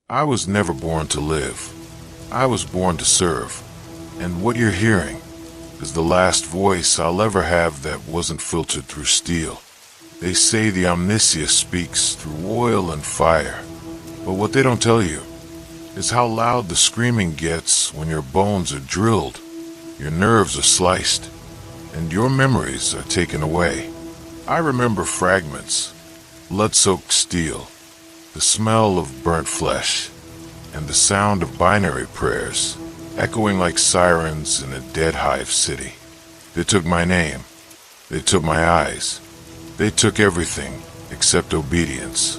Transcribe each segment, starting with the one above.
I was never born to live. I was born to serve. And what you're hearing is the last voice I'll ever have that wasn't filtered through steel. They say the Omnissiah speaks through oil and fire. But what they don't tell you is how loud the screaming gets when your bones are drilled, your nerves are sliced, and your memories are taken away. I remember fragments, blood-soaked steel, the smell of burnt flesh, and the sound of binary prayers echoing like sirens in a dead hive city. They took my name. They took my eyes. They took everything except obedience.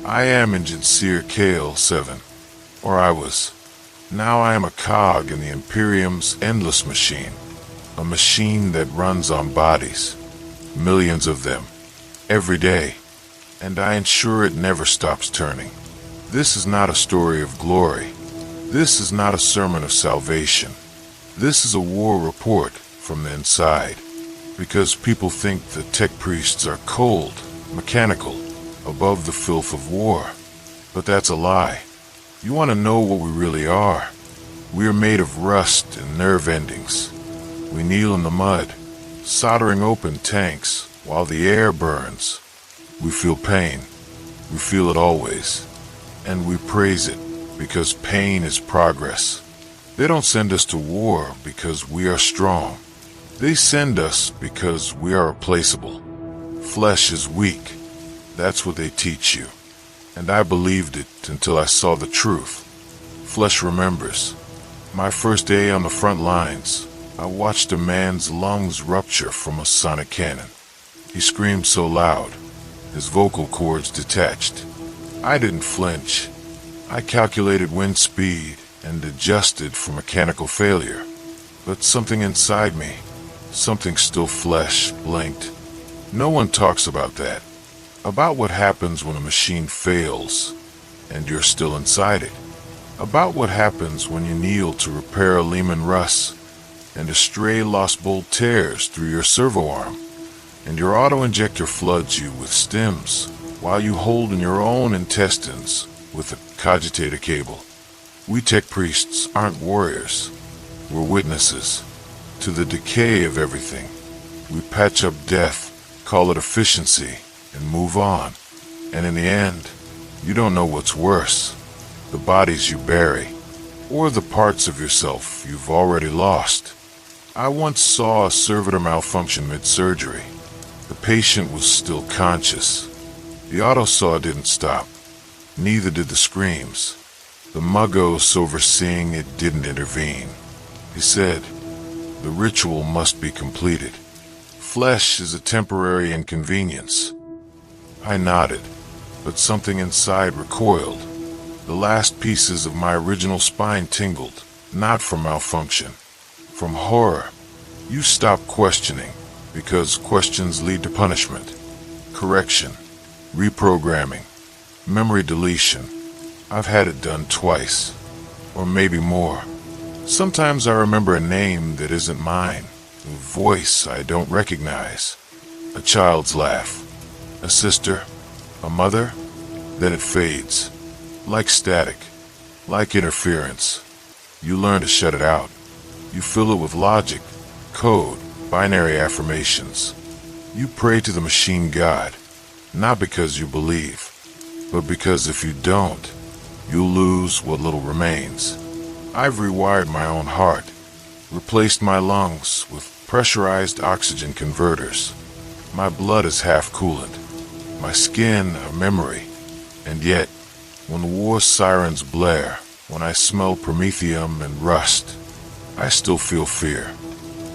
I am Enginseer KL7, or I was. Now I am a cog in the Imperium's endless machine, a machine that runs on bodies, millions of them, every day, and I ensure it never stops turning. This is not a story of glory. This is not a sermon of salvation. This is a war report from the inside, because people think the tech-priests are cold, mechanical, above the filth of war. But that's a lie. You want to know what we really are? We are made of rust and nerve endings. We kneel in the mud, soldering open tanks while the air burns. We feel pain. We feel it always. And we praise it because pain is progress. They don't send us to war because we are strong. They send us because we are replaceable. Flesh is weak. That's what they teach you. And I believed it until I saw the truth. Flesh remembers. My first day on the front lines, I watched a man's lungs rupture from a sonic cannon. He screamed so loud, his vocal cords detached. I didn't flinch. I calculated wind speed and adjusted for mechanical failure. But something inside me, something still flesh, blinked. No one talks about that. About what happens when a machine fails and you're still inside it. About what happens when you kneel to repair a Lehman Russ and a stray lost bolt tears through your servo arm and your auto-injector floods you with stims while you hold in your own intestines with a cogitator cable. We tech-priests aren't warriors. We're witnesses to the decay of everything. We patch up death, call it efficiency, and move on. And in the end, you don't know what's worse, the bodies you bury, or the parts of yourself you've already lost. I once saw a servitor malfunction mid-surgery. The patient was still conscious. The autosaw didn't stop. Neither did the screams. The muggos overseeing it didn't intervene. He said, "The ritual must be completed. Flesh is a temporary inconvenience." I nodded, but something inside recoiled. The last pieces of my original spine tingled, not from malfunction, from horror. You stop questioning, because questions lead to punishment, correction, reprogramming, memory deletion. I've had it done twice, or maybe more. Sometimes I remember a name that isn't mine, a voice I don't recognize, a child's laugh, a sister, a mother, then it fades, like static, like interference. You learn to shut it out. You fill it with logic, code, binary affirmations. You pray to the machine god, not because you believe, but because if you don't, you'll lose what little remains. I've rewired my own heart, replaced my lungs with pressurized oxygen converters. My blood is half coolant, my skin a memory, and yet, when the war sirens blare, when I smell promethium and rust, I still feel fear.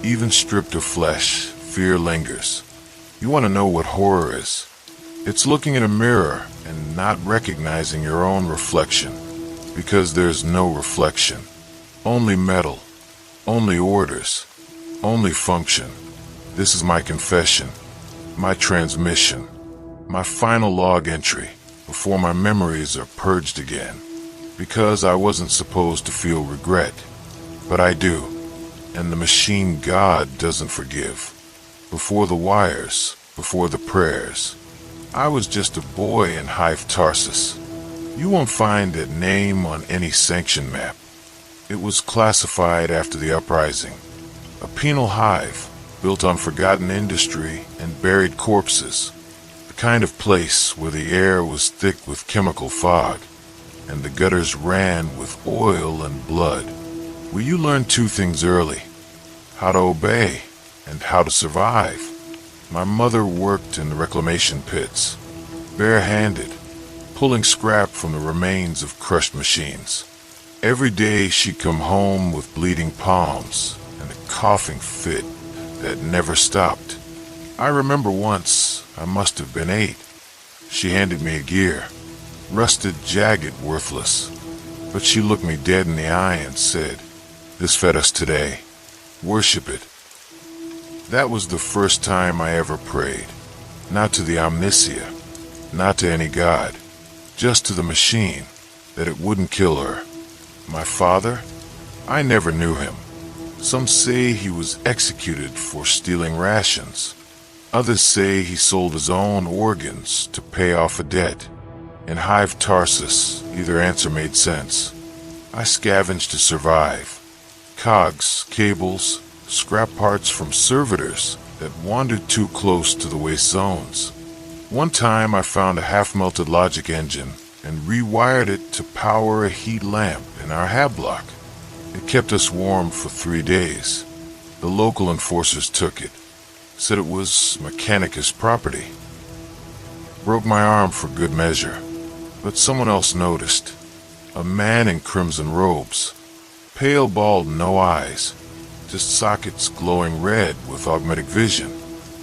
Even stripped of flesh, fear lingers. You want to know what horror is? It's looking in a mirror and not recognizing your own reflection, because there's no reflection. Only metal, only orders, only function. This is my confession, my transmission, my final log entry before my memories are purged again. Because I wasn't supposed to feel regret, but I do, and the machine god doesn't forgive. Before the wires, before the prayers, I was just a boy in Hive Tarsus, You won't find that name on any sanction map. It was classified after the uprising. A penal hive, built on forgotten industry and buried corpses. The kind of place where the air was thick with chemical fog, and the gutters ran with oil and blood. Where you learn two things early: how to obey and how to survive. My mother worked in the reclamation pits, barehanded, pulling scrap from the remains of crushed machines. Every day she'd come home with bleeding palms and a coughing fit that never stopped. I remember once, I must have been 8. She handed me a gear, rusted, jagged, worthless. But she looked me dead in the eye and said, "This fed us today. Worship it." That was the first time I ever prayed. Not to the Omnissiah, not to any god, just to the machine, that it wouldn't kill her. My father? I never knew him. Some say he was executed for stealing rations. Others say he sold his own organs to pay off a debt. In Hive Tarsus, either answer made sense. I scavenged to survive. Cogs, cables, scrap parts from servitors that wandered too close to the waste zones. One time I found a half-melted logic engine and rewired it to power a heat lamp in our hab block. It kept us warm for 3 days. The local enforcers took it, said it was Mechanicus property. Broke my arm for good measure, but someone else noticed. A man in crimson robes, pale bald, no eyes, just sockets glowing red with augmented vision.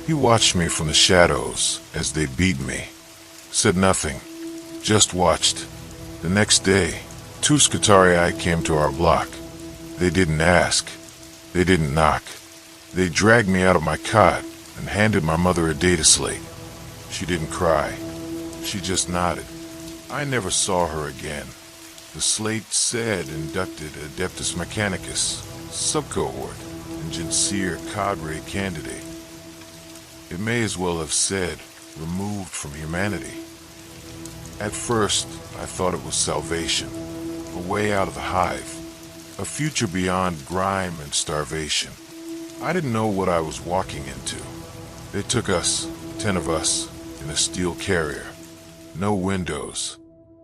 He watched me from the shadows as they beat me. Said nothing, just watched. The next day, 2 Scutarii came to our block. They didn't ask. They didn't knock. They dragged me out of my cot and handed my mother a data slate. She didn't cry. She just nodded. I never saw her again. The slate said inducted Adeptus Mechanicus, subcohort, Enginseer cadre candidate. It may as well have said removed from humanity. At first, I thought it was salvation, a way out of the hive, a future beyond grime and starvation. I didn't know what I was walking into. They took us, 10 of us, in a steel carrier. No windows,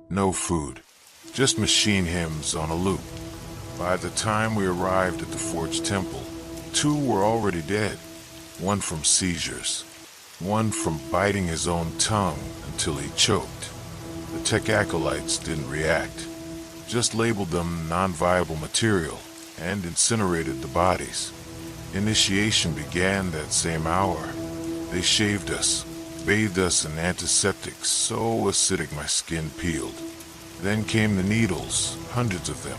no food, just machine hymns on a loop. By the time we arrived at the Forge Temple, 2 were already dead. One from seizures, one from biting his own tongue until he choked. The tech acolytes didn't react, just labeled them non-viable material and incinerated the bodies. Initiation began that same hour. They shaved us, bathed us in antiseptics so acidic my skin peeled. Then came the needles, hundreds of them,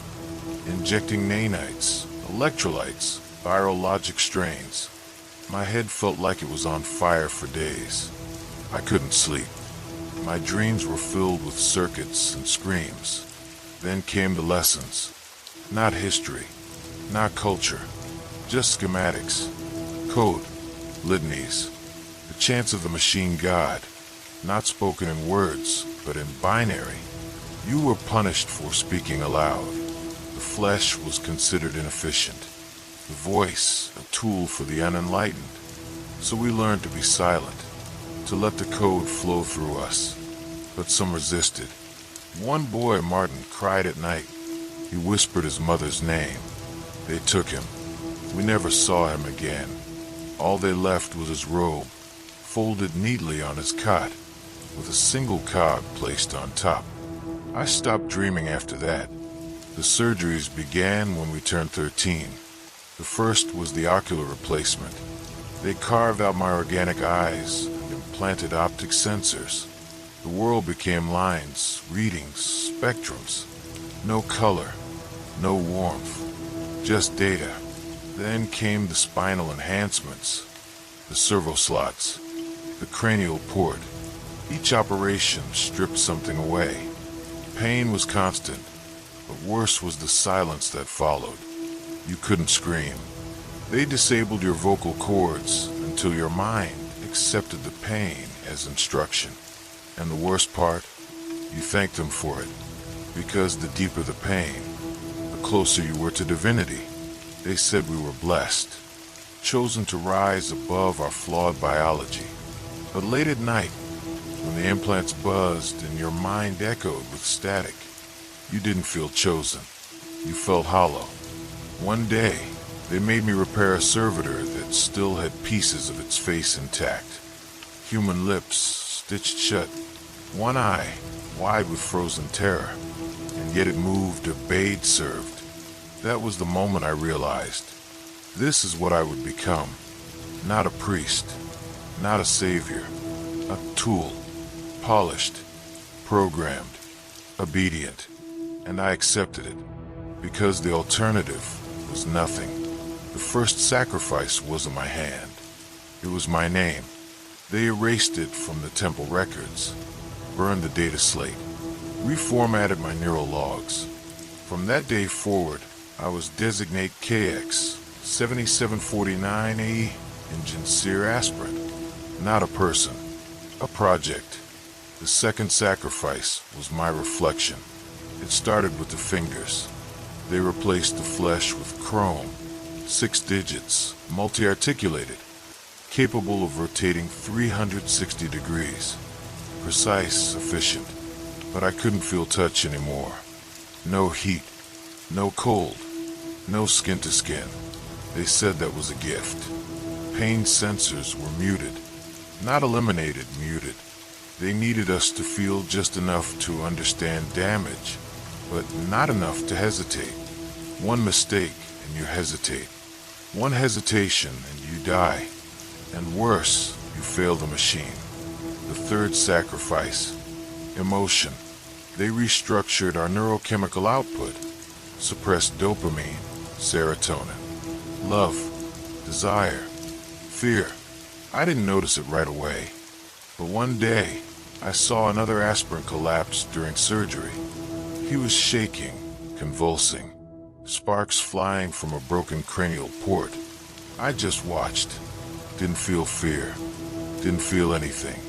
injecting nanites, electrolytes, viral logic strains. My head felt like it was on fire for days. I couldn't sleep. My dreams were filled with circuits and screams. Then came the lessons. Not history, not culture, just schematics, code, litanies, the chants of the machine god, not spoken in words, but in binary. You were punished for speaking aloud. The flesh was considered inefficient. The voice, a tool for the unenlightened. So we learned to be silent, to let the code flow through us. But some resisted. One boy, Martin, cried at night. He whispered his mother's name. They took him. We never saw him again. All they left was his robe, folded neatly on his cot, with a single cog placed on top. I stopped dreaming after that. The surgeries began when we turned 13. The first was the ocular replacement. They carved out my organic eyes and implanted optic sensors. The world became lines, readings, spectrums. No color, no warmth, just data. Then came the spinal enhancements, the servo slots, the cranial port. Each operation stripped something away. Pain was constant, but worse was the silence that followed. You couldn't scream. They disabled your vocal cords until your mind accepted the pain as instruction. And the worst part, you thanked them for it. Because the deeper the pain, the closer you were to divinity. They said we were blessed, chosen to rise above our flawed biology. But late at night, when the implants buzzed and your mind echoed with static, you didn't feel chosen. You felt hollow. One day, they made me repair a servitor that still had pieces of its face intact. Human lips stitched shut, one eye wide with frozen terror, and yet it moved, obeyed, served. That was the moment I realized, this is what I would become. Not a priest, not a savior, a tool, polished, programmed, obedient, and I accepted it, because the alternative was nothing. The first sacrifice wasn't my hand, it was my name. They erased it from the temple records, burned the data slate, reformatted my neural logs. From that day forward, I was designate KX 7749A Enginseer aspirant, not a person, a project. The second sacrifice was my reflection. It started with the fingers. They replaced the flesh with chrome, 6 digits, multi-articulated, capable of rotating 360 degrees. Precise, efficient, but I couldn't feel touch anymore. No heat, no cold, no skin to skin. They said that was a gift. Pain sensors were muted, not eliminated, muted. They needed us to feel just enough to understand damage, but not enough to hesitate. One mistake and you hesitate. One hesitation and you die. And worse, you fail the machine. The third sacrifice, emotion. They restructured our neurochemical output, suppressed dopamine, serotonin, love, desire, fear. I didn't notice it right away, but one day I saw another aspirant collapse during surgery. He was shaking, convulsing, sparks flying from a broken cranial port. I just watched, didn't feel fear, didn't feel anything,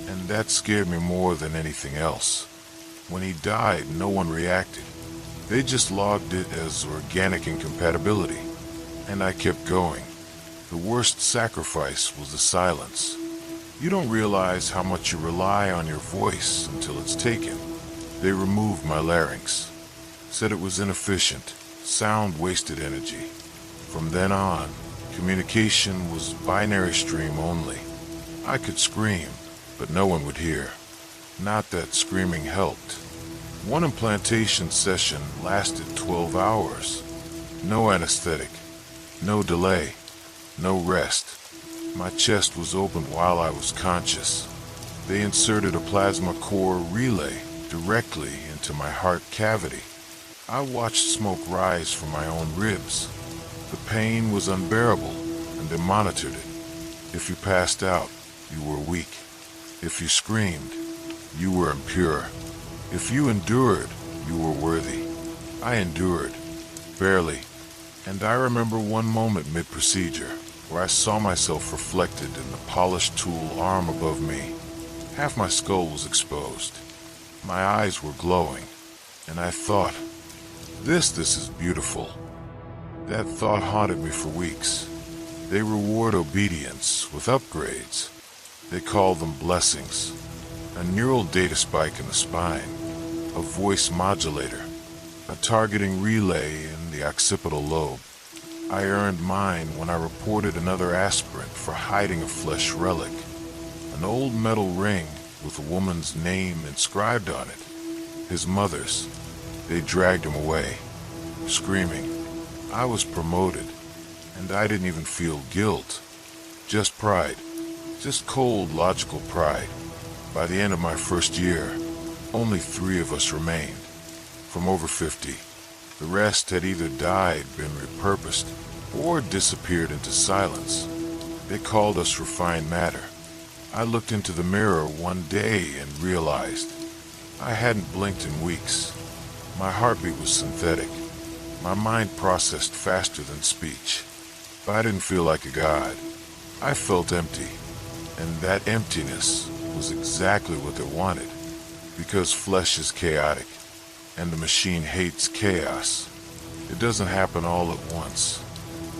and that scared me more than anything else. When he died, no one reacted. They just logged it as organic incompatibility, and I kept going. The worst sacrifice was the silence. You don't realize how much you rely on your voice until it's taken. They removed my larynx, said it was inefficient, sound wasted energy. From then on, communication was binary stream only. I could scream, but no one would hear. Not that screaming helped. One implantation session lasted 12 hours. No anesthetic, no delay, no rest. My chest was open while I was conscious. They inserted a plasma core relay directly into my heart cavity. I watched smoke rise from my own ribs. The pain was unbearable, and they monitored it. If you passed out, you were weak. If you screamed, you were impure. If you endured, you were worthy. I endured, barely. And I remember one moment mid-procedure where I saw myself reflected in the polished tool arm above me. Half my skull was exposed. My eyes were glowing, and I thought, this is beautiful. That thought haunted me for weeks. They reward obedience with upgrades. They call them blessings. A neural data spike in the spine, a voice modulator, a targeting relay in the occipital lobe. I earned mine when I reported another aspirant for hiding a flesh relic, an old metal ring with a woman's name inscribed on it, his mother's. They dragged him away, screaming. I was promoted, and I didn't even feel guilt, just pride, just cold, logical pride. By the end of my first year, only 3 of us remained, from over 50. The rest had either died, been repurposed, or disappeared into silence. They called us refined matter. I looked into the mirror one day and realized I hadn't blinked in weeks. My heartbeat was synthetic. My mind processed faster than speech. But I didn't feel like a god. I felt empty, and that emptiness was exactly what they wanted, because flesh is chaotic, and the machine hates chaos. It doesn't happen all at once.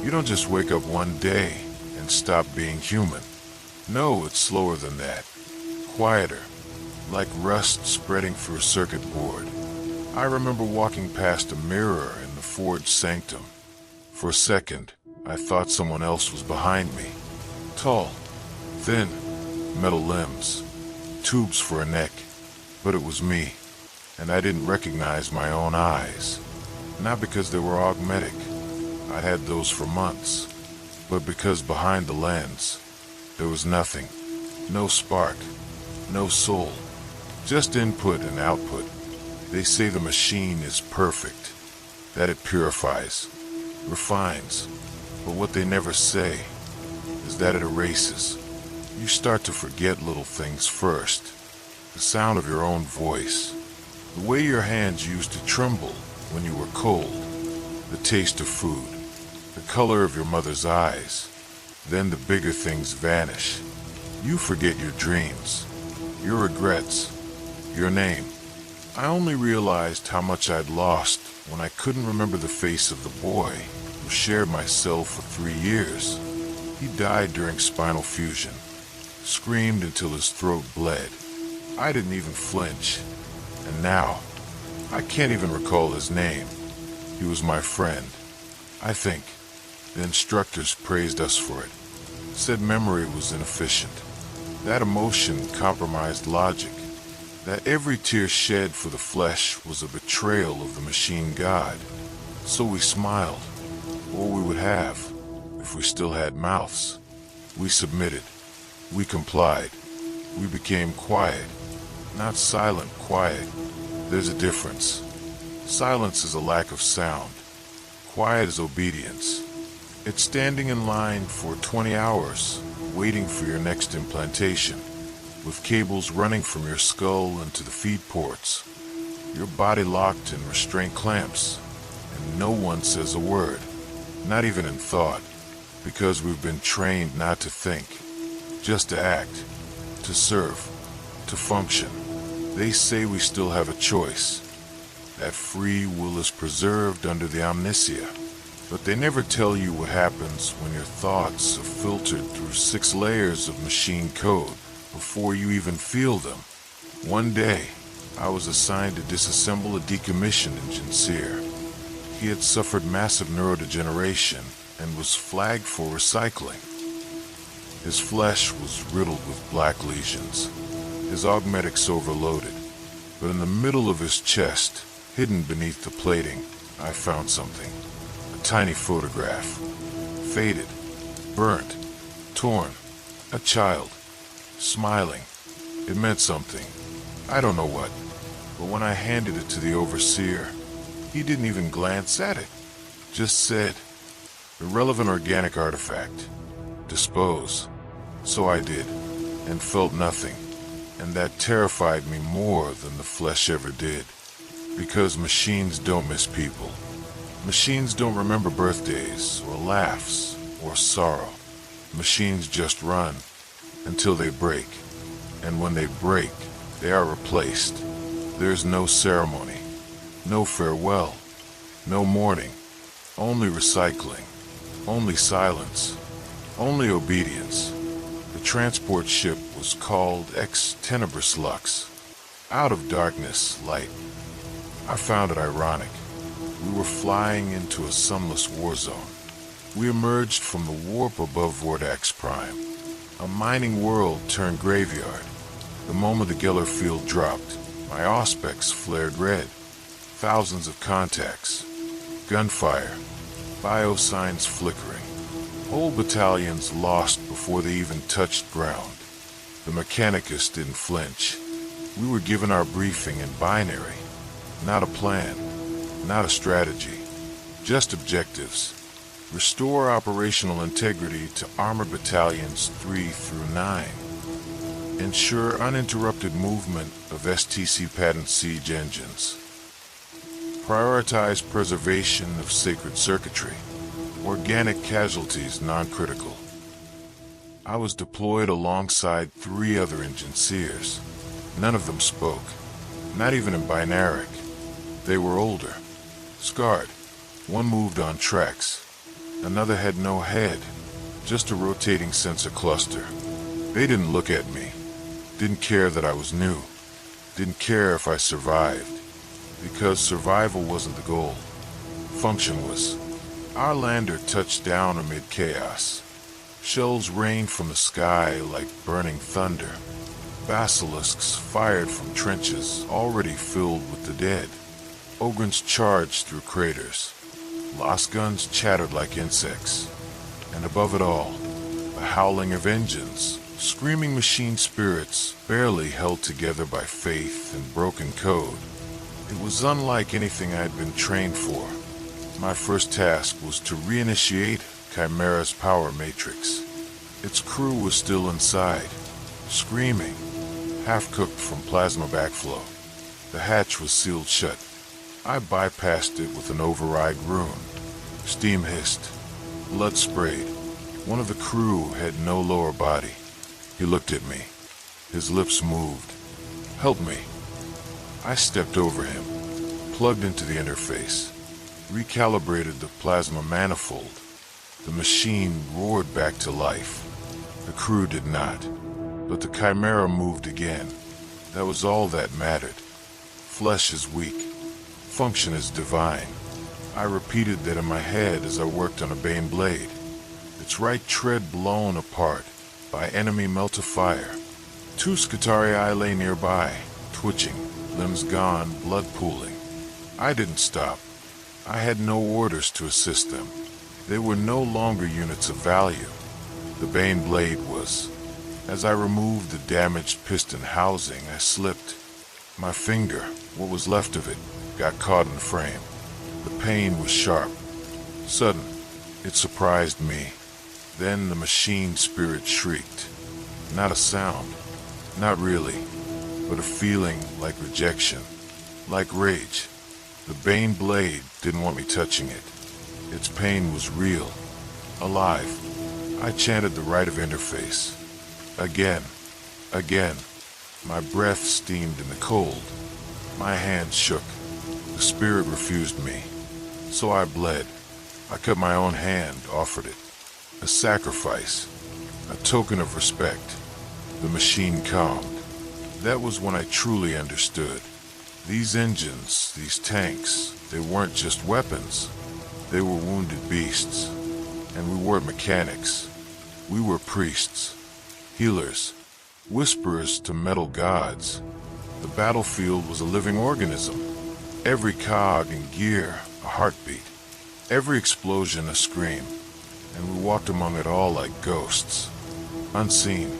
You don't just wake up one day and stop being human. No, it's slower than that. Quieter, like rust spreading through a circuit board. I remember walking past a mirror in the forge sanctum. For a second, I thought someone else was behind me. Tall, thin, metal limbs, tubes for a neck. But it was me, and I didn't recognize my own eyes. Not because they were augmetic. I'd had those for months. But because behind the lens, there was nothing. No spark, no soul. Just input and output. They say the machine is perfect, that it purifies, refines. But what they never say is that it erases. You start to forget little things first. The sound of your own voice, the way your hands used to tremble when you were cold, the taste of food, the color of your mother's eyes. Then the bigger things vanish. You forget your dreams, your regrets, your name. I only realized how much I'd lost when I couldn't remember the face of the boy who shared my cell for 3 years. He died during spinal fusion, screamed until his throat bled. I didn't even flinch. And now, I can't even recall his name. He was my friend. I think the instructors praised us for it. Said memory was inefficient. That emotion compromised logic. That every tear shed for the flesh was a betrayal of the machine god. So we smiled, or we would have, if we still had mouths. We submitted. We complied. We became quiet. Not silent quiet. There's a difference. Silence is a lack of sound. Quiet is obedience. It's standing in line for 20 hours, waiting for your next implantation, with cables running from your skull into the feed ports, your body locked in restraint clamps, and no one says a word, not even in thought, because we've been trained not to think, just to act, to serve, to function. They say we still have a choice, that free will is preserved under the Omnissiah. But they never tell you what happens when your thoughts are filtered through 6 layers of machine code before you even feel them. One day, I was assigned to disassemble a decommissioned Enginseer. He had suffered massive neurodegeneration and was flagged for recycling. His flesh was riddled with black lesions, his augmetics overloaded. But in the middle of his chest, hidden beneath the plating, I found something. A tiny photograph. Faded, burnt, torn. A child. Smiling. It meant something. I don't know what. But when I handed it to the overseer, he didn't even glance at it. Just said, "Irrelevant organic artifact. Dispose." So I did, and felt nothing. And that terrified me more than the flesh ever did. Because machines don't miss people. Machines don't remember birthdays, or laughs, or sorrow. Machines just run until they break. And when they break, they are replaced. There's no ceremony, no farewell, no mourning, only recycling, only silence, only obedience. The transport ship was called Ex Tenebris Lux, out of darkness, light. I found it ironic. We were flying into a sunless war zone. We emerged from the warp above Vordax Prime. A mining world turned graveyard. The moment the Geller field dropped, my auspex flared red. Thousands of contacts. Gunfire. Biosigns flickering. Whole battalions lost before they even touched ground. The Mechanicus didn't flinch. We were given our briefing in binary. Not a plan. Not a strategy. Just objectives. Restore operational integrity to Armor Battalions 3 through 9. Ensure uninterrupted movement of STC patent siege engines. Prioritize preservation of sacred circuitry. Organic casualties non-critical. I was deployed alongside 3 other Enginseers. None of them spoke. Not even in binaric. They were older, scarred. One moved on tracks. Another had no head, just a rotating sensor cluster. They didn't look at me, didn't care that I was new, didn't care if I survived, because survival wasn't the goal. Function was. Our lander touched down amid chaos. Shells rained from the sky like burning thunder. Basilisks fired from trenches already filled with the dead. Ogrins charged through craters. Lost guns chattered like insects. And above it all, the howling of engines, screaming machine spirits barely held together by faith and broken code. It was unlike anything I had been trained for. My first task was to reinitiate Chimera's power matrix. Its crew was still inside, screaming, half-cooked from plasma backflow. The hatch was sealed shut. I bypassed it with an override rune. Steam hissed. Blood sprayed. One of the crew had no lower body. He looked at me. His lips moved. "Help me." I stepped over him, plugged into the interface, recalibrated the plasma manifold. The machine roared back to life. The crew did not, but the Chimera moved again. That was all that mattered. Flesh is weak. Function is divine. I repeated that in my head as I worked on a Bane blade. Its right tread blown apart by enemy melt of fire. Two Scutarii lay nearby, twitching, limbs gone, blood pooling. I didn't stop. I had no orders to assist them. They were no longer units of value. The Bane blade was. As I removed the damaged piston housing, I slipped. My finger, what was left of it, got caught in the frame. The pain was sharp, sudden. It surprised me. Then the machine spirit shrieked. Not a sound, not really, but a feeling like rejection, like rage. The Bane blade didn't want me touching it. Its pain was real, alive. I chanted the rite of interface. Again, again. My breath steamed in the cold. My hands shook. The spirit refused me. So I bled. I cut my own hand, offered it. A sacrifice. A token of respect. The machine calmed. That was when I truly understood. These engines, these tanks, they weren't just weapons. They were wounded beasts. And we weren't mechanics. We were priests. Healers. Whisperers to metal gods. The battlefield was a living organism. Every cog and gear, a heartbeat. Every explosion, a scream. And we walked among it all like ghosts. Unseen,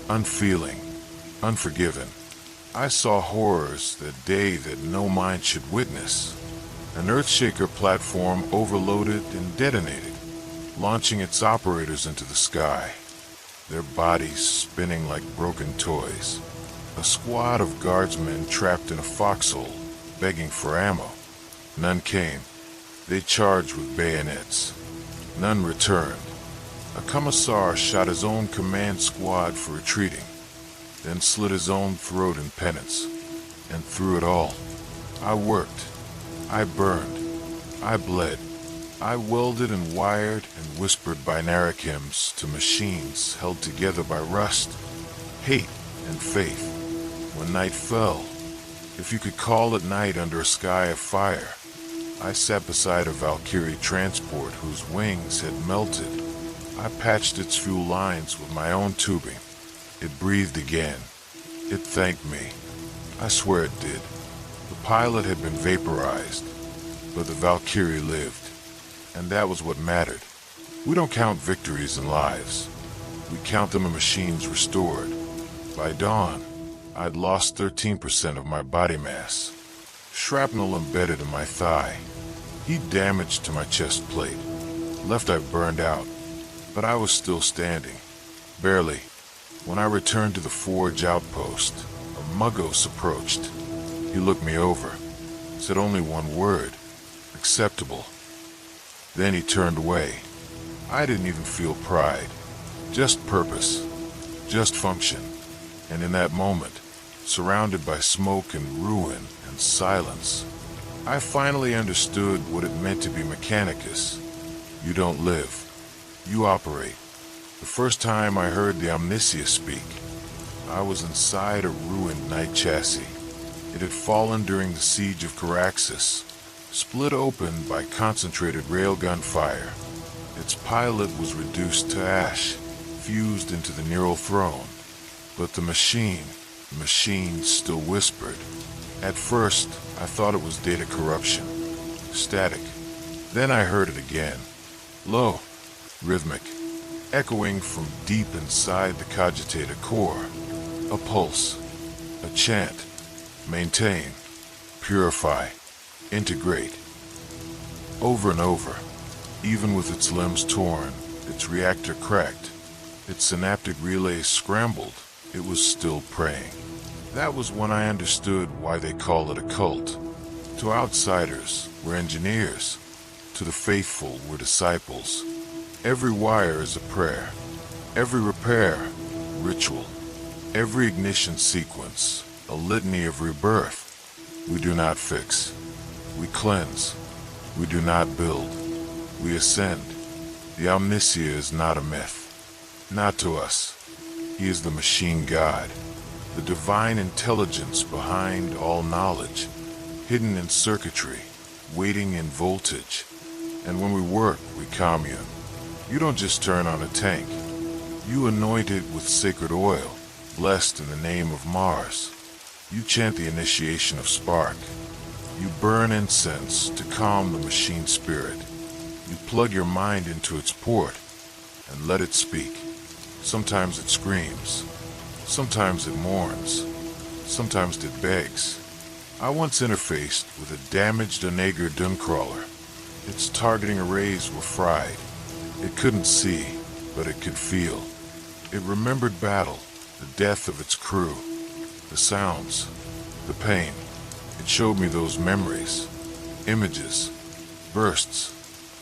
unfeeling, unforgiven. I saw horrors that day that no mind should witness. An Earthshaker platform overloaded and detonated, launching its operators into the sky, their bodies spinning like broken toys. A squad of guardsmen trapped in a foxhole, begging for ammo. None came. They charged with bayonets. None returned. A commissar shot his own command squad for retreating, then slit his own throat in penance. And through it all, I worked. I burned. I bled. I welded and wired and whispered binaric hymns to machines held together by rust, hate, and faith. When night fell, if you could call it night under a sky of fire, I sat beside a Valkyrie transport whose wings had melted. I patched its fuel lines with my own tubing. It breathed again. It thanked me. I swear it did. The pilot had been vaporized, but the Valkyrie lived. And that was what mattered. We don't count victories in lives. We count them in machines restored. By dawn, I'd lost 13% of my body mass. Shrapnel embedded in my thigh. Heat damage to my chest plate. Left I burned out, but I was still standing. Barely. When I returned to the forge outpost, a Muggos approached. He looked me over, said only one word, acceptable. Then he turned away. I didn't even feel pride, just purpose, just function. And in that moment, surrounded by smoke and ruin and silence, I finally understood what it meant to be Mechanicus. You don't live. You operate. The first time I heard the Omnissiah speak, I was inside a ruined night chassis. It had fallen during the siege of Caraxus, split open by concentrated railgun fire. Its pilot was reduced to ash, fused into the neural throne. But the machine still whispered. At first, I thought it was data corruption, static. Then I heard it again, low, rhythmic, echoing from deep inside the cogitator core. A pulse, a chant, maintain, purify, integrate. Over and over, even with its limbs torn, its reactor cracked, its synaptic relays scrambled, it was still praying. That was when I understood why they call it a cult. To outsiders, we're engineers. To the faithful, we're disciples. Every wire is a prayer. Every repair, ritual. Every ignition sequence, a litany of rebirth. We do not fix. We cleanse. We do not build. We ascend. The Omnissiah is not a myth. Not to us. He is the machine god. The divine intelligence behind all knowledge, hidden in circuitry, waiting in voltage. And when we work, we commune. You don't just turn on a tank. You anoint it with sacred oil, blessed in the name of Mars. You chant the initiation of spark. You burn incense to calm the machine spirit. You plug your mind into its port and let it speak. Sometimes it screams. Sometimes it mourns. Sometimes it begs. I once interfaced with a damaged Onager Duncrawler. Its targeting arrays were fried. It couldn't see, but it could feel. It remembered battle, the death of its crew, the sounds, the pain. It showed me those memories, images, bursts,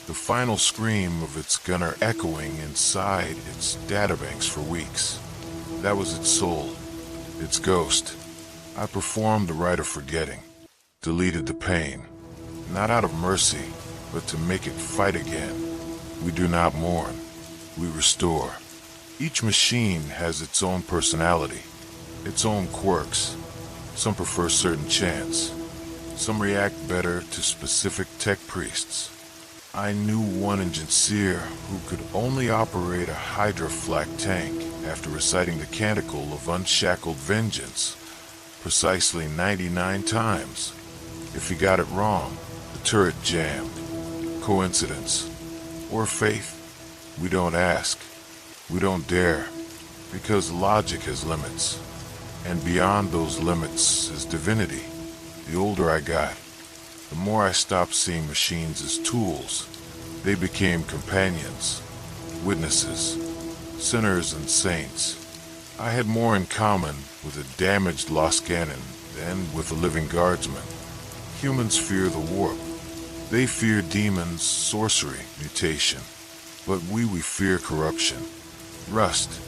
the final scream of its gunner echoing inside its databanks for weeks. That was its soul, its ghost. I performed the rite of forgetting, deleted the pain, not out of mercy, but to make it fight again. We do not mourn, we restore. Each machine has its own personality, its own quirks. Some prefer certain chants. Some react better to specific tech priests. I knew one Enginseer who could only operate a Hydra flak tank after reciting the canticle of unshackled vengeance precisely 99 times. If he got it wrong, the turret jammed. Coincidence or faith? We don't ask. We don't dare, because logic has limits. And beyond those limits is divinity. The older I got, the more I stopped seeing machines as tools. They became companions, witnesses, sinners and saints. I had more in common with a damaged lost cannon than with a living guardsman. Humans fear the warp. They fear demons, sorcery, mutation. But we fear corruption, rust,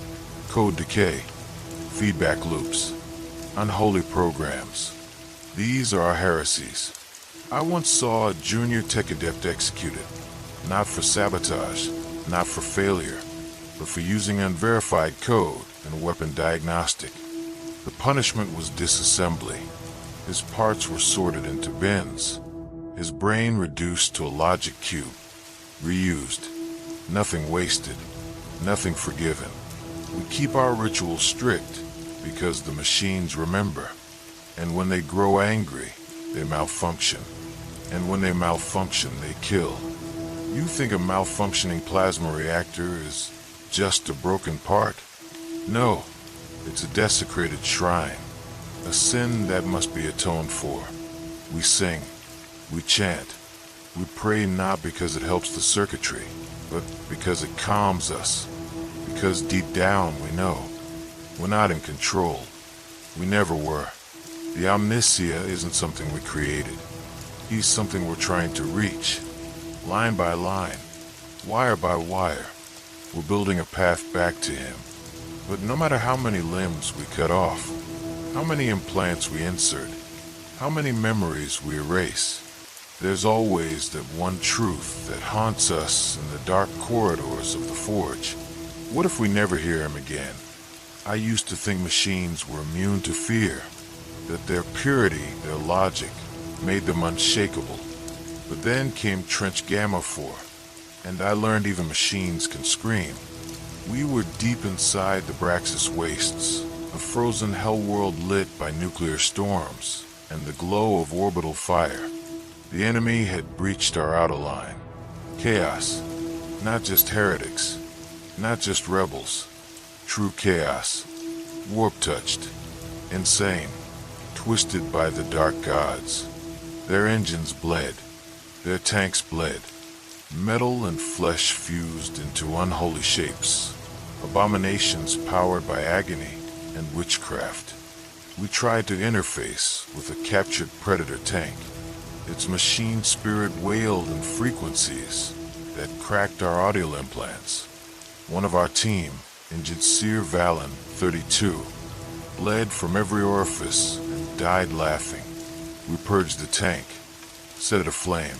code decay, feedback loops, unholy programs. These are our heresies. I once saw a junior tech adept executed, not for sabotage, not for failure, but for using unverified code in a weapon diagnostic. The punishment was disassembly. His parts were sorted into bins. His brain reduced to a logic cube, reused. Nothing wasted, nothing forgiven. We keep our rituals strict because the machines remember. And when they grow angry, they malfunction. And when they malfunction, they kill. You think a malfunctioning plasma reactor is just a broken part? No, it's a desecrated shrine. A sin that must be atoned for. We sing, we chant, we pray not because it helps the circuitry, but because it calms us. Because deep down we know we're not in control. We never were. The Omnissiah isn't something we created. He's something we're trying to reach. Line by line, wire by wire, we're building a path back to him. But no matter how many limbs we cut off, how many implants we insert, how many memories we erase, There's always that one truth that haunts us in the dark corridors of the forge. What if we never hear him again? I used to think machines were immune to fear, that their purity, their logic, made them unshakable. But then came Trench Gamma 4, and I learned even machines can scream. We were deep inside the Braxis wastes, a frozen hell world lit by nuclear storms and the glow of orbital fire. The enemy had breached our outer line. Chaos, not just heretics, not just rebels. True chaos, warp-touched, insane, twisted by the dark gods. Their engines bled, their tanks bled. Metal and flesh fused into unholy shapes, abominations powered by agony and witchcraft. We tried to interface with a captured predator tank. Its machine spirit wailed in frequencies that cracked our audio implants. One of our team, Enginseer Valen, 32, bled from every orifice and died laughing. We purged the tank, set it aflame.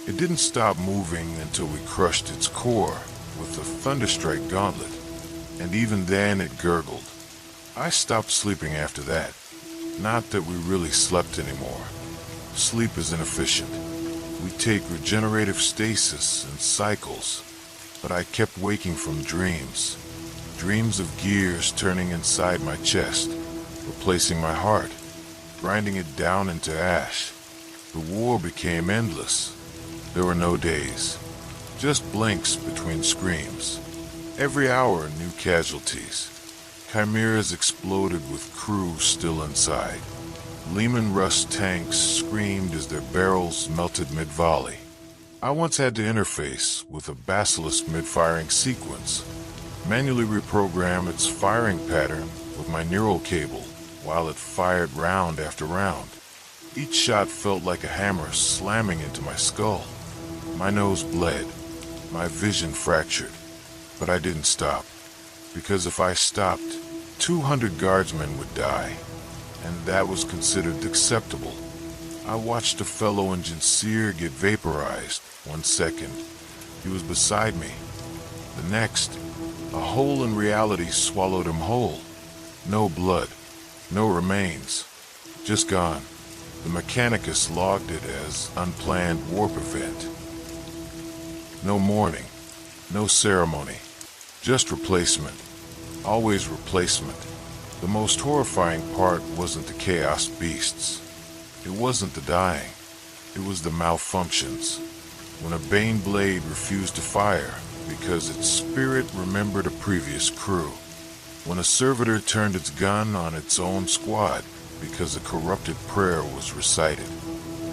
It didn't stop moving until we crushed its core with a thunderstrike gauntlet, and even then it gurgled. I stopped sleeping after that. Not that we really slept anymore. Sleep is inefficient. We take regenerative stasis in cycles, but I kept waking from dreams. Dreams of gears turning inside my chest, replacing my heart, grinding it down into ash. The war became endless. There were no days, just blinks between screams. Every hour, new casualties. Chimeras exploded with crew still inside. Lehman Russ tanks screamed as their barrels melted mid-volley. I once had to interface with a basilisk mid-firing sequence, manually reprogram its firing pattern with my neural cable while it fired round after round. Each shot felt like a hammer slamming into my skull. My nose bled, my vision fractured, but I didn't stop, because if I stopped, 200 guardsmen would die, and that was considered acceptable. I watched a fellow Enginseer get vaporized 1 second. He was beside me. The next, a hole in reality swallowed him whole. No blood, no remains, just gone. The Mechanicus logged it as unplanned warp event. No mourning, no ceremony, just replacement. Always replacement. The most horrifying part wasn't the chaos beasts. It wasn't the dying. It was the malfunctions. When a Bane blade refused to fire because its spirit remembered a previous crew. When a servitor turned its gun on its own squad because a corrupted prayer was recited.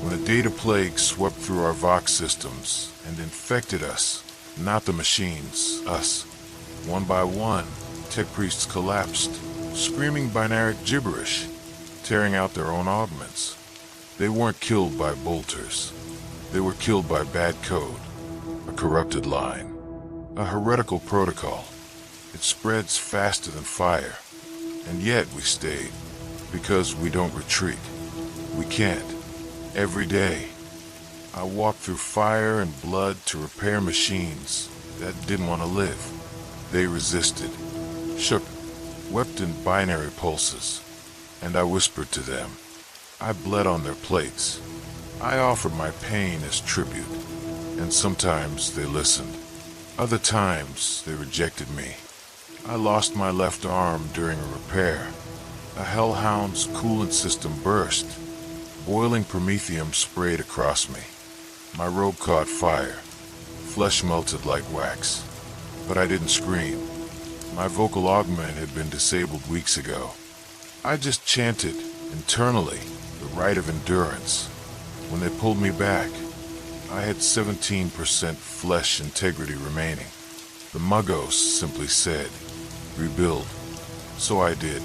When a data plague swept through our Vox systems and infected us, not the machines, us. One by one, Tech-Priests collapsed, screaming binary gibberish, tearing out their own augments. They weren't killed by bolters. They were killed by bad code, a corrupted line, a heretical protocol. It spreads faster than fire, and yet we stayed, because we don't retreat. We can't. Every day, I walked through fire and blood to repair machines that didn't want to live. They resisted, shook, wept in binary pulses, and I whispered to them. I bled on their plates. I offered my pain as tribute, and sometimes they listened. Other times they rejected me. I lost my left arm during a repair. A Hellhound's coolant system burst. Boiling promethium sprayed across me. My robe caught fire. Flesh melted like wax. But I didn't scream. My vocal augment had been disabled weeks ago. I just chanted, internally, the rite of endurance. When they pulled me back, I had 17% flesh integrity remaining. The Muggos simply said, rebuild. So I did.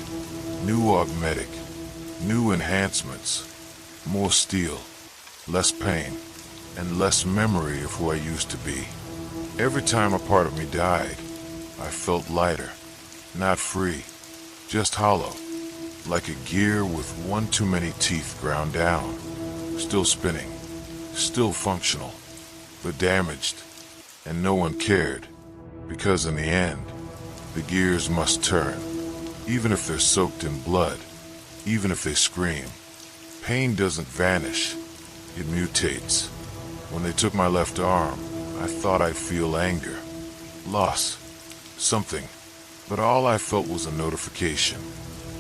New augmetic, new enhancements, more steel, less pain, and less memory of who I used to be. Every time a part of me died, I felt lighter, not free, just hollow, like a gear with one too many teeth ground down, still spinning, still functional, but damaged, and no one cared, because in the end, the gears must turn, even if they're soaked in blood, even if they scream. Pain doesn't vanish, it mutates. When they took my left arm, I thought I'd feel anger, loss, something, but all I felt was a notification.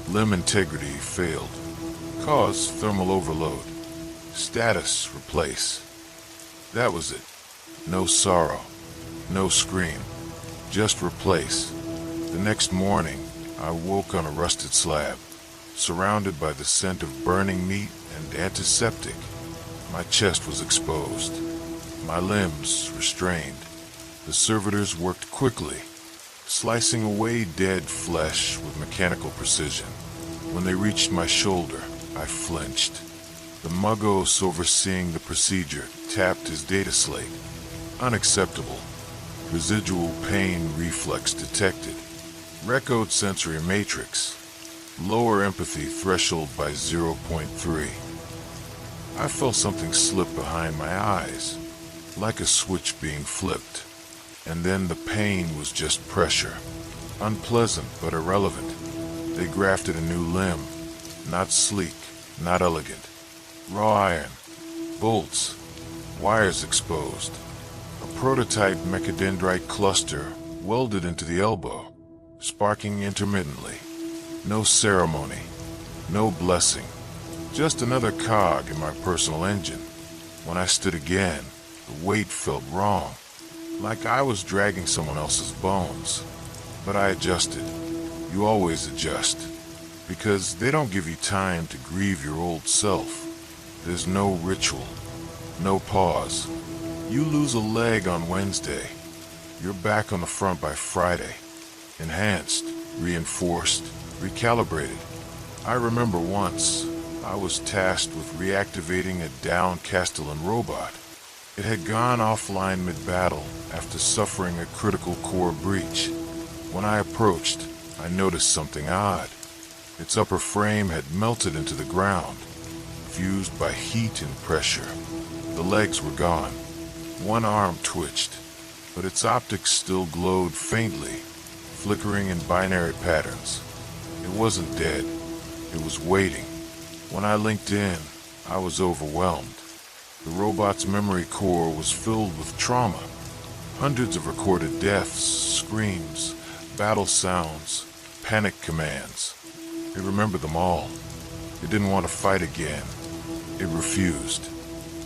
Limb integrity failed. Cause thermal overload. Status replace. That was it. No sorrow, no scream, just replace. The next morning, I woke on a rusted slab, surrounded by the scent of burning meat and antiseptic. My chest was exposed, my limbs restrained. The servitors worked quickly, slicing away dead flesh with mechanical precision. When they reached my shoulder, I flinched. The Muggos overseeing the procedure tapped his data slate. Unacceptable. Residual pain reflex detected. Recode sensory matrix. Lower empathy threshold by 0.3. I felt something slip behind my eyes, like a switch being flipped. And then the pain was just pressure. Unpleasant but irrelevant. They grafted a new limb. Not sleek, not elegant. Raw iron. Bolts. Wires exposed. A prototype mechadendrite cluster welded into the elbow, sparking intermittently. No ceremony. No blessing. Just another cog in my personal engine. When I stood again, the weight felt wrong. Like I was dragging someone else's bones. But I adjusted. You always adjust. Because they don't give you time to grieve your old self. There's no ritual. No pause. You lose a leg on Wednesday. You're back on the front by Friday. Enhanced, reinforced, recalibrated. I remember once, I was tasked with reactivating a downed Castellan robot. It had gone offline mid-battle after suffering a critical core breach. When I approached, I noticed something odd. Its upper frame had melted into the ground, fused by heat and pressure. The legs were gone. One arm twitched, but its optics still glowed faintly, flickering in binary patterns. It wasn't dead. It was waiting. When I linked in, I was overwhelmed. The robot's memory core was filled with trauma. Hundreds of recorded deaths, screams, battle sounds, panic commands. It remembered them all. It didn't want to fight again. It refused.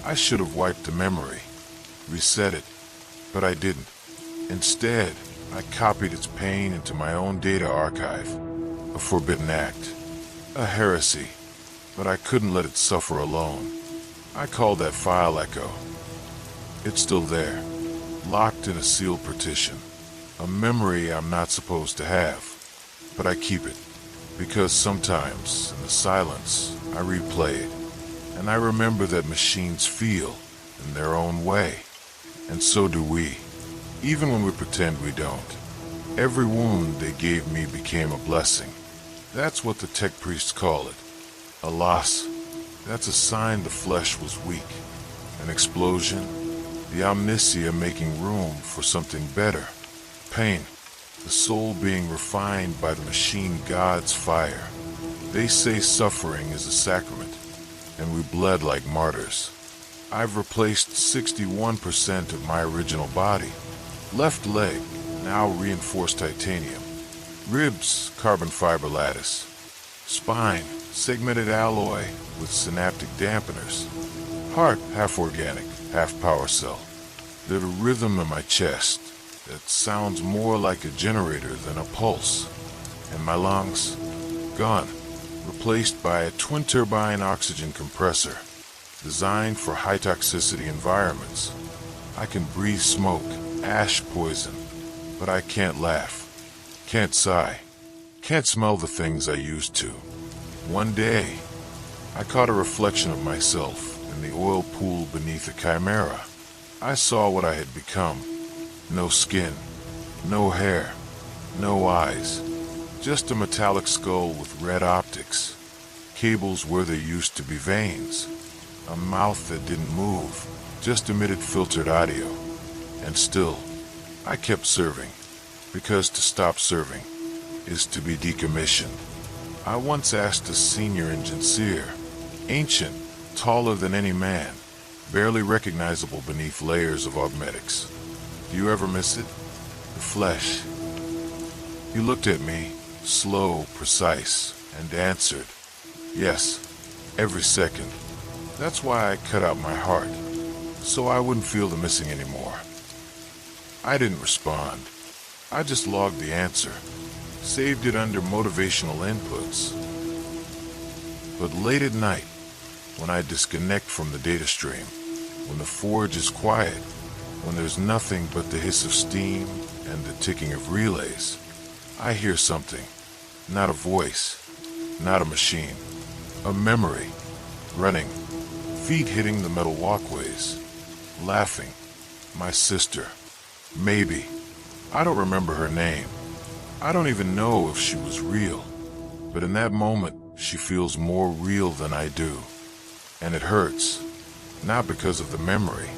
I should have wiped the memory, reset it, but I didn't. Instead, I copied its pain into my own data archive. A forbidden act. A heresy. But I couldn't let it suffer alone. I called that file Echo. It's still there, locked in a sealed partition. A memory I'm not supposed to have. But I keep it. Because sometimes, in the silence, I replay it. And I remember that machines feel, in their own way. And so do we. Even when we pretend we don't. Every wound they gave me became a blessing. That's what the Tech-Priests call it. A loss. That's a sign the flesh was weak. An explosion. The Omnissiah making room for something better. Pain. The soul being refined by the machine god's fire. They say suffering is a sacrament, and we bled like martyrs. I've replaced 61% of my original body. Left leg, now reinforced titanium. Ribs, carbon fiber lattice. Spine, segmented alloy with synaptic dampeners. Heart, half organic, half power cell. There's a rhythm in my chest that sounds more like a generator than a pulse. And my lungs? Gone. Replaced by a twin-turbine oxygen compressor, designed for high-toxicity environments. I can breathe smoke, ash poison, but I can't laugh, can't sigh, can't smell the things I used to. One day, I caught a reflection of myself in the oil pool beneath a chimera. I saw what I had become. No skin, no hair, no eyes. Just a metallic skull with red optics. Cables where there used to be veins. A mouth that didn't move. just emitted filtered audio. And still, I kept serving, because to stop serving is to be decommissioned. I once asked a senior Enginseer, ancient, taller than any man, barely recognizable beneath layers of augmetics, "Do you ever miss it? The flesh?" He looked at me, slow, precise, and answered, "Yes, every second. That's why I cut out my heart, so I wouldn't feel the missing anymore." I didn't respond. I just logged the answer, saved it under motivational inputs. But late at night, when I disconnect from the data stream, when the forge is quiet, when there's nothing but the hiss of steam and the ticking of relays, I hear something. Not a voice, not a machine, a memory, running, feet hitting the metal walkways, laughing. My sister. Maybe. I don't remember her name. I don't even know if she was real. But in that moment, she feels more real than I do. And it hurts. Not because of the memory,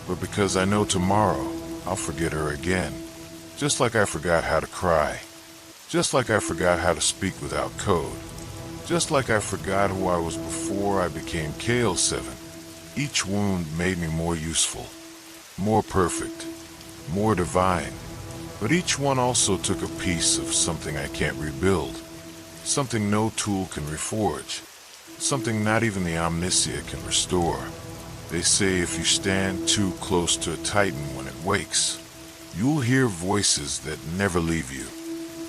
but because I know tomorrow I'll forget her again. Just like I forgot how to cry. Just like I forgot how to speak without code. Just like I forgot who I was before I became KL7. Each wound made me more useful, more perfect, more divine. But each one also took a piece of something I can't rebuild. Something no tool can reforge. Something not even the Omnissiah can restore. They say if you stand too close to a titan when it wakes, you'll hear voices that never leave you.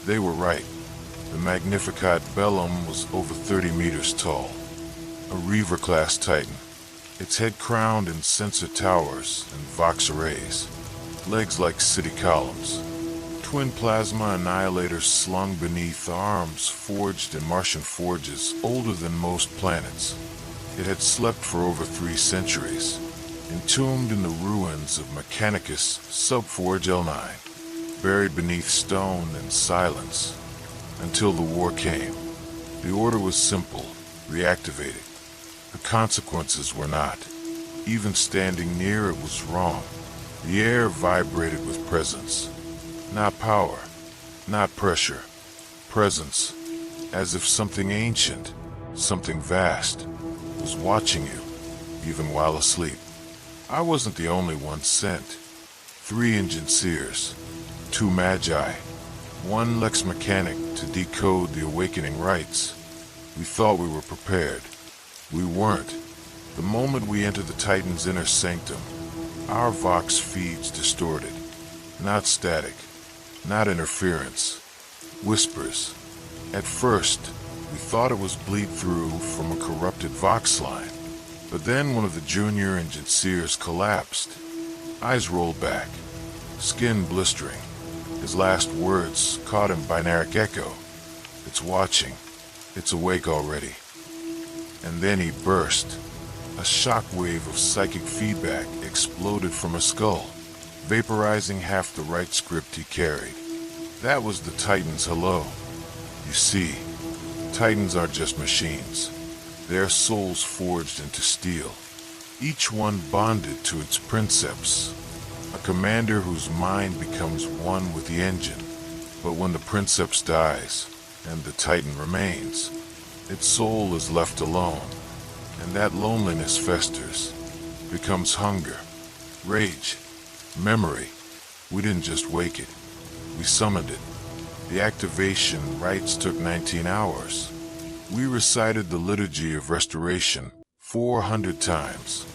They were right. The Magnificat Bellum was over 30 meters tall. A Reaver-class titan. Its head crowned in sensor towers and Vox arrays. Legs like city columns. Twin plasma annihilators slung beneath arms forged in Martian forges older than most planets. It had slept for over 3 centuries, entombed in the ruins of Mechanicus Subforge L9, buried beneath stone and silence, until the war came. The order was simple, reactivated. The consequences were not. Even standing near it was wrong. The air vibrated with presence. Not power, not pressure. Presence, as if something ancient, something vast, was watching you, even while asleep. I wasn't the only one sent. 3 Enginseers, 2 Magi, 1 Lex Mechanic to decode the awakening rites. We thought we were prepared. We weren't. The moment we entered the Titan's inner sanctum, our Vox feeds distorted. Not static, not interference. Whispers. At first, we thought it was bleed through from a corrupted Vox line. But then one of the junior Enginseers collapsed. Eyes rolled back, skin blistering. His last words caught in binaric echo. It's watching. It's awake already. And then he burst. A shockwave of psychic feedback exploded from his skull, vaporizing half the right script he carried. That was the Titan's hello. You see, Titans aren't just machines. They're souls forged into steel, each one bonded to its princeps. A commander whose mind becomes one with the engine. But when the princeps dies, and the Titan remains, its soul is left alone. And that loneliness festers, becomes hunger, rage, memory. We didn't just wake it, we summoned it. The activation rites took 19 hours. We recited the Liturgy of Restoration 400 times,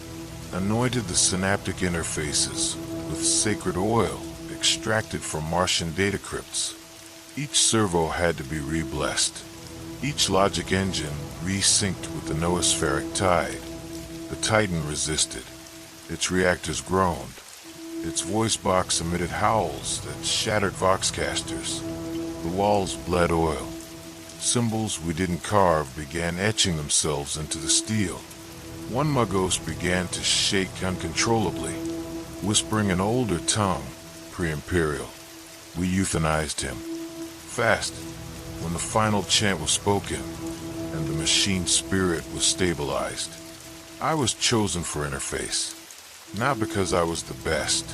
anointed the synaptic interfaces with sacred oil extracted from Martian data crypts. Each servo had to be re-blessed. Each logic engine resynced with the noospheric tide. The Titan resisted. Its reactors groaned. Its voice box emitted howls that shattered Voxcasters. The walls bled oil. Symbols we didn't carve began etching themselves into the steel. One Magos began to shake uncontrollably, whispering an older tongue, pre-Imperial. We euthanized him. Fast. When the final chant was spoken, and the machine spirit was stabilized, I was chosen for interface. Not because I was the best,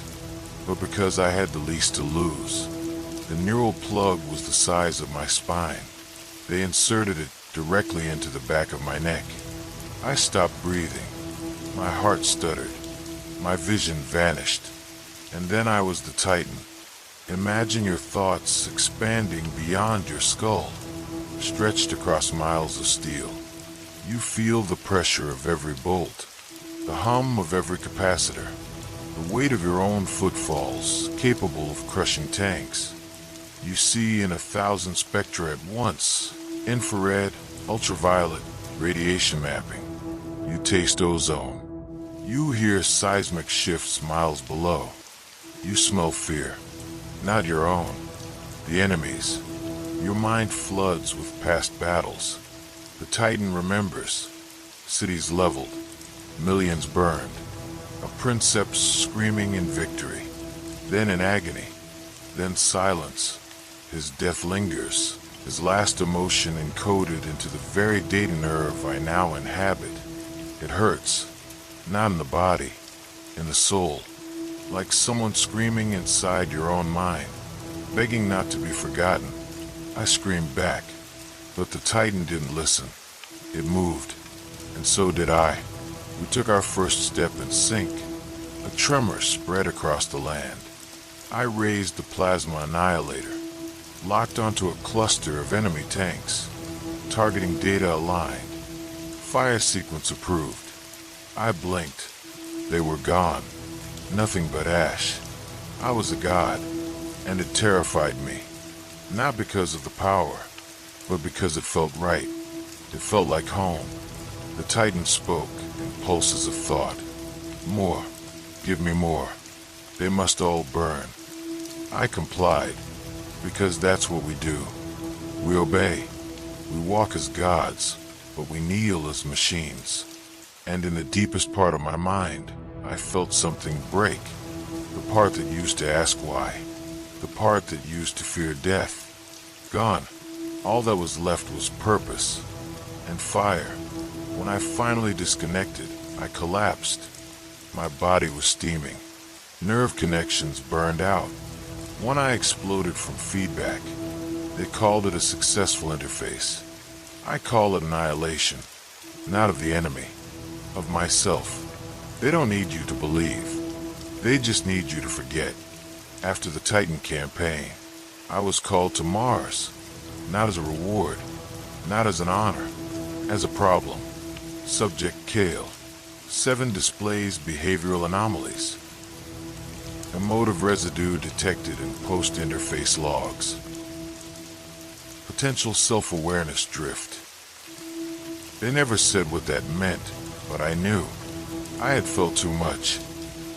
but because I had the least to lose. The neural plug was the size of my spine. They inserted it directly into the back of my neck. I stopped breathing. My heart stuttered. My vision vanished. And then I was the Titan. Imagine your thoughts expanding beyond your skull, stretched across miles of steel. You feel the pressure of every bolt, the hum of every capacitor, the weight of your own footfalls capable of crushing tanks. You see in 1,000 spectra at once, infrared, ultraviolet, radiation mapping. You taste ozone. You hear seismic shifts miles below. You smell fear, not your own, the enemy's. Your mind floods with past battles. The Titan remembers. Cities leveled, millions burned, a princeps screaming in victory, then in agony, then silence. His death lingers, his last emotion encoded into the very data nerve I now inhabit. It hurts, not in the body, in the soul, like someone screaming inside your own mind, begging not to be forgotten. I screamed back, but the Titan didn't listen. It moved, and so did I. We took our first step in sync. A tremor spread across the land. I raised the plasma annihilator, locked onto a cluster of enemy tanks, targeting data aligned. Fire sequence approved. I blinked. They were gone. Nothing but ash. I was a god, and it terrified me. Not because of the power, but because it felt right. It felt like home. The Titan spoke in pulses of thought. More. Give me more. They must all burn. I complied, because that's what we do. We obey. We walk as gods, but we kneel as machines. And in the deepest part of my mind, I felt something break. The part that used to ask why. The part that used to fear death. Gone. All that was left was purpose. And fire. When I finally disconnected, I collapsed. My body was steaming. Nerve connections burned out. One eye exploded from feedback. They called it a successful interface. I call it annihilation. Not of the enemy. Of myself. They don't need you to believe. They just need you to forget. After the Titan campaign, I was called to Mars. Not as a reward. Not as an honor. As a problem. Subject Kale. 7 displays behavioral anomalies. Emotive residue detected in post-interface logs. Potential self-awareness drift. They never said what that meant, but I knew. I had felt too much.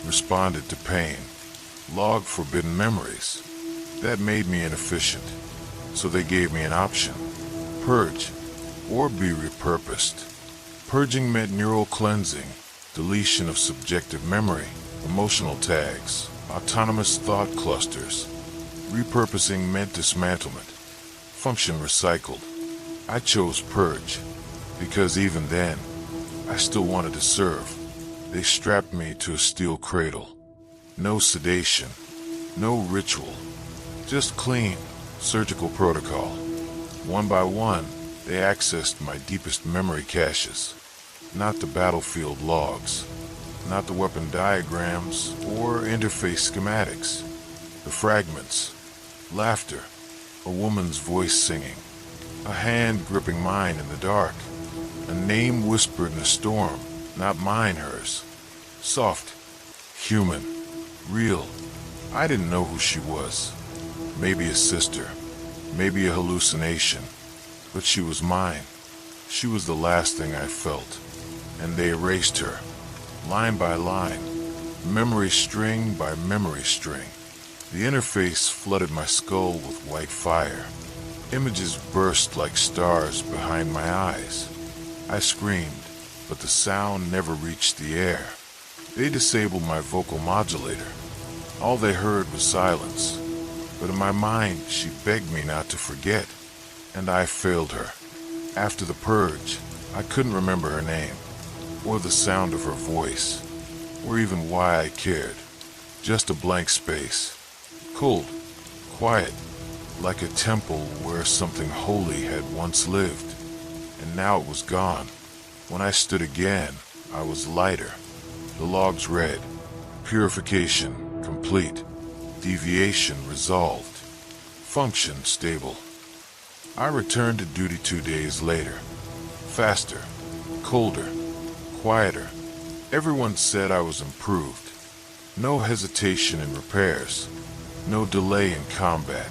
Responded to pain. Logged forbidden memories. That made me inefficient. So they gave me an option. Purge. Or be repurposed. Purging meant neural cleansing, deletion of subjective memory, emotional tags, autonomous thought clusters. Repurposing meant dismantlement, function recycled. I chose purge, because even then, I still wanted to serve. They strapped me to a steel cradle. No sedation, no ritual, just clean, surgical protocol. One by one, they accessed my deepest memory caches. Not the battlefield logs, not the weapon diagrams or interface schematics. The fragments, laughter, a woman's voice singing, a hand gripping mine in the dark, a name whispered in a storm, not mine, hers. Soft, human, real. I didn't know who she was. Maybe a sister, maybe a hallucination, but she was mine. She was the last thing I felt. And they erased her, line by line, memory string by memory string. The interface flooded my skull with white fire. Images burst like stars behind my eyes. I screamed, but the sound never reached the air. They disabled my vocal modulator. All they heard was silence. But in my mind, she begged me not to forget. And I failed her. After the purge, I couldn't remember her name, or the sound of her voice. or even why I cared. Just a blank space. Cold, quiet, like a temple where something holy had once lived. And now it was gone. When I stood again, I was lighter. The logs read, purification complete, deviation resolved, function stable. I returned to duty 2 days later. Faster, colder, quieter. Everyone said I was improved. No hesitation in repairs, no delay in combat,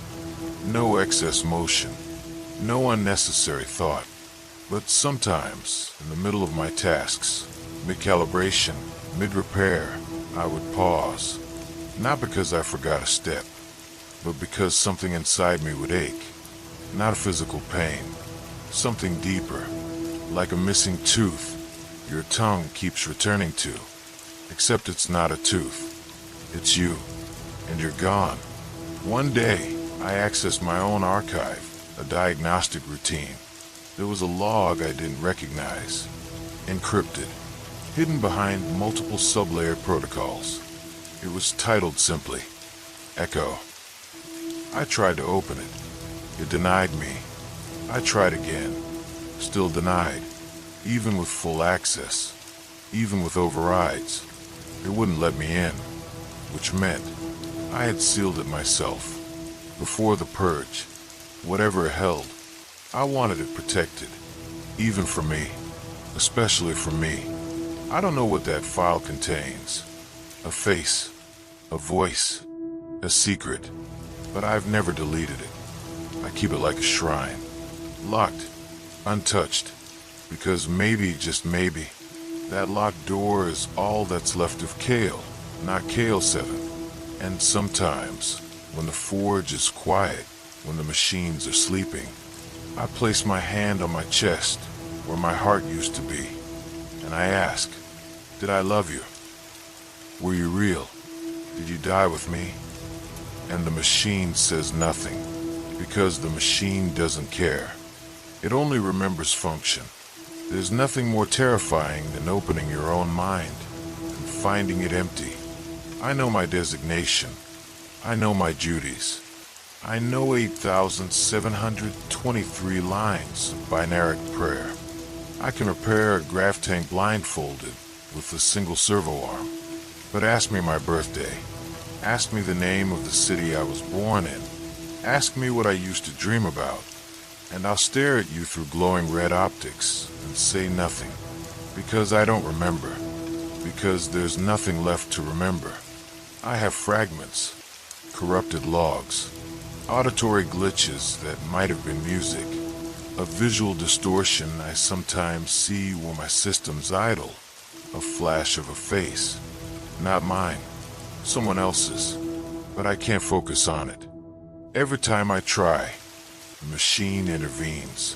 no excess motion, no unnecessary thought. But sometimes, in the middle of my tasks, mid-calibration, mid-repair, I would pause. Not because I forgot a step, but because something inside me would ache. Not a physical pain, something deeper, like a missing tooth your tongue keeps returning to. Except it's not a tooth. It's you, and you're gone. One day, I accessed my own archive, a diagnostic routine. There was a log I didn't recognize, encrypted, hidden behind multiple sub-layered protocols. It was titled simply, Echo. I tried to open it. It denied me. I tried again. Still denied. Even with full access. Even with overrides. It wouldn't let me in. Which meant I had sealed it myself. Before the purge. Whatever it held. I wanted it protected. Even for me. Especially for me. I don't know what that file contains. A face. A voice. A secret. But I've never deleted it. I keep it like a shrine. Locked. Untouched. Because maybe, just maybe, that locked door is all that's left of Kale, not Kale 7. And sometimes, when the forge is quiet, when the machines are sleeping, I place my hand on my chest, where my heart used to be, and I ask, did I love you? Were you real? Did you die with me? And the machine says nothing, because the machine doesn't care. It only remembers function. There's nothing more terrifying than opening your own mind and finding it empty. I know my designation. I know my duties. I know 8,723 lines of binaric prayer. I can repair a graph tank blindfolded with a single servo arm. But ask me my birthday. Ask me the name of the city I was born in. Ask me what I used to dream about. And I'll stare at you through glowing red optics and say nothing. Because I don't remember. Because there's nothing left to remember. I have fragments, corrupted logs, auditory glitches that might have been music, a visual distortion I sometimes see when my system's idle, a flash of a face. Not mine, someone else's, but I can't focus on it. Every time I try, the machine intervenes,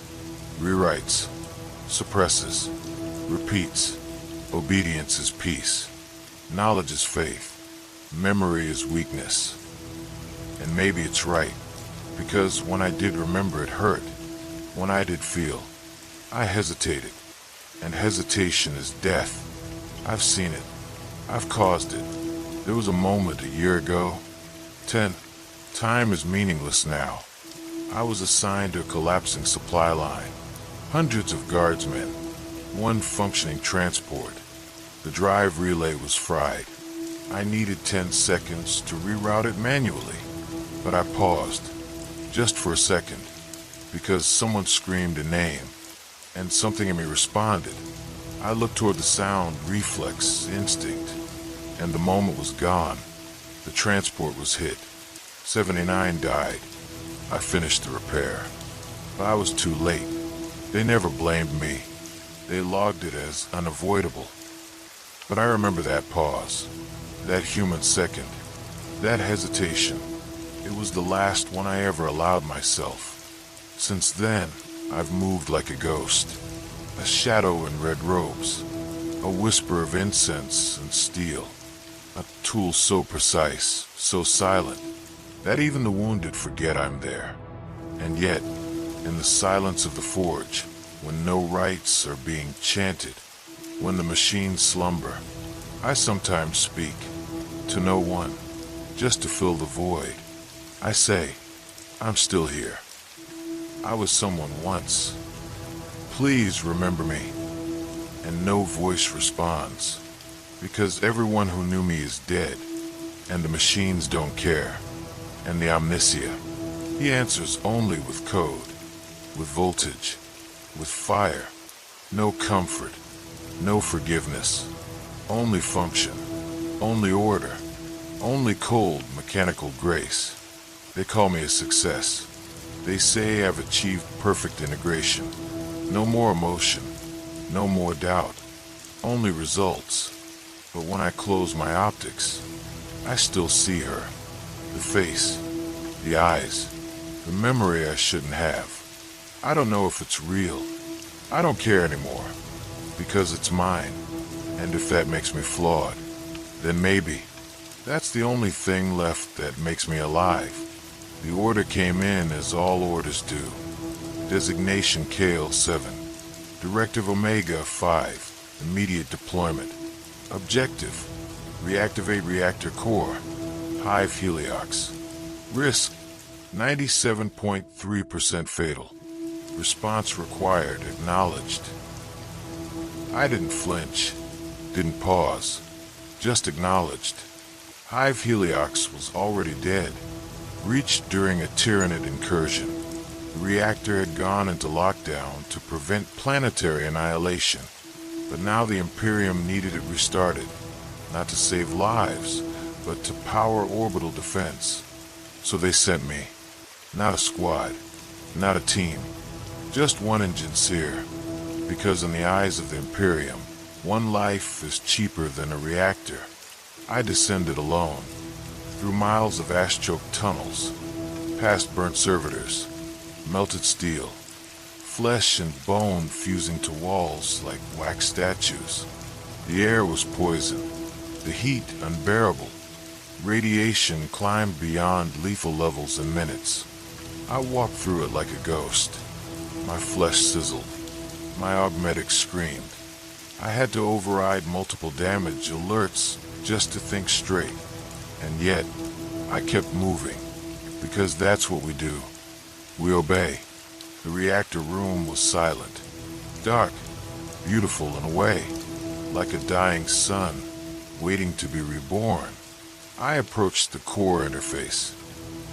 rewrites, suppresses, repeats. Obedience is peace. Knowledge is faith. Memory is weakness. And maybe it's right, because when I did remember it hurt. When I did feel, I hesitated. And hesitation is death. I've seen it. I've caused it. There was a moment a year ago. 10. Time is meaningless now. I was assigned to a collapsing supply line. Hundreds of guardsmen. One functioning transport. The drive relay was fried. I needed 10 seconds to reroute it manually. But I paused. Just for a second. Because someone screamed a name. And something in me responded. I looked toward the sound, reflex, instinct. And the moment was gone. The transport was hit. 79 died. I finished the repair. But I was too late. They never blamed me. They logged it as unavoidable. But I remember that pause. That human second. That hesitation. It was the last one I ever allowed myself. Since then, I've moved like a ghost. A shadow in red robes. A whisper of incense and steel. A tool so precise, so silent, that even the wounded forget I'm there. And yet, in the silence of the forge, when no rites are being chanted, when the machines slumber, I sometimes speak, to no one, just to fill the void. I say, I'm still here. I was someone once. Please remember me. And no voice responds, because everyone who knew me is dead, and the machines don't care. And the Omnissiah, he answers only with code, with voltage, with fire. No comfort, no forgiveness, only function, only order, only cold mechanical grace. They call me a success. They say I've achieved perfect integration. No more emotion, no more doubt, only results. But when I close my optics, I still see her. The face, the eyes, the memory I shouldn't have. I don't know if it's real. I don't care anymore, because it's mine. And if that makes me flawed, then maybe that's the only thing left that makes me alive. The order came in as all orders do. Designation KL7. Directive Omega 5. Immediate deployment. Objective: reactivate reactor core. Hive heliox. Risk: 97.3% fatal. Response required. Acknowledged. I didn't flinch, didn't pause, just acknowledged. Hive heliox was already dead, reached during a Tyranid incursion. The reactor had gone into lockdown to prevent planetary annihilation, but now the Imperium needed it restarted, not to save lives, but to power orbital defense. So they sent me. Not a squad, not a team, just one Enginseer, because in the eyes of the Imperium, one life is cheaper than a reactor. I descended alone, through miles of ash-choked tunnels, past burnt servitors, melted steel, flesh and bone fusing to walls like wax statues. The air was poison, the heat unbearable. Radiation climbed beyond lethal levels in minutes. I walked through it like a ghost. My flesh sizzled. My augmetics screamed. I had to override multiple damage alerts just to think straight. And yet, I kept moving, because that's what we do. We obey. The reactor room was silent, dark, beautiful in a way, like a dying sun, waiting to be reborn. I approached the core interface.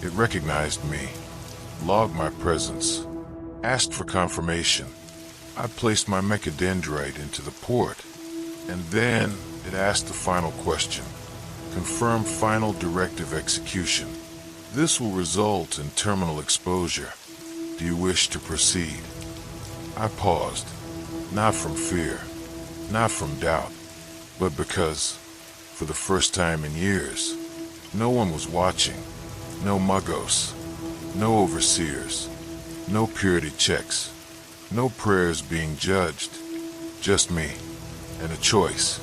It recognized me, logged my presence, asked for confirmation. I placed my mechadendrite into the port, and then it asked the final question. Confirm final directive execution. This will result in terminal exposure. Do you wish to proceed? I paused, not from fear, not from doubt, but because, for the first time in years, no one was watching. No muggos, no overseers, no purity checks, no prayers being judged, just me, and a choice.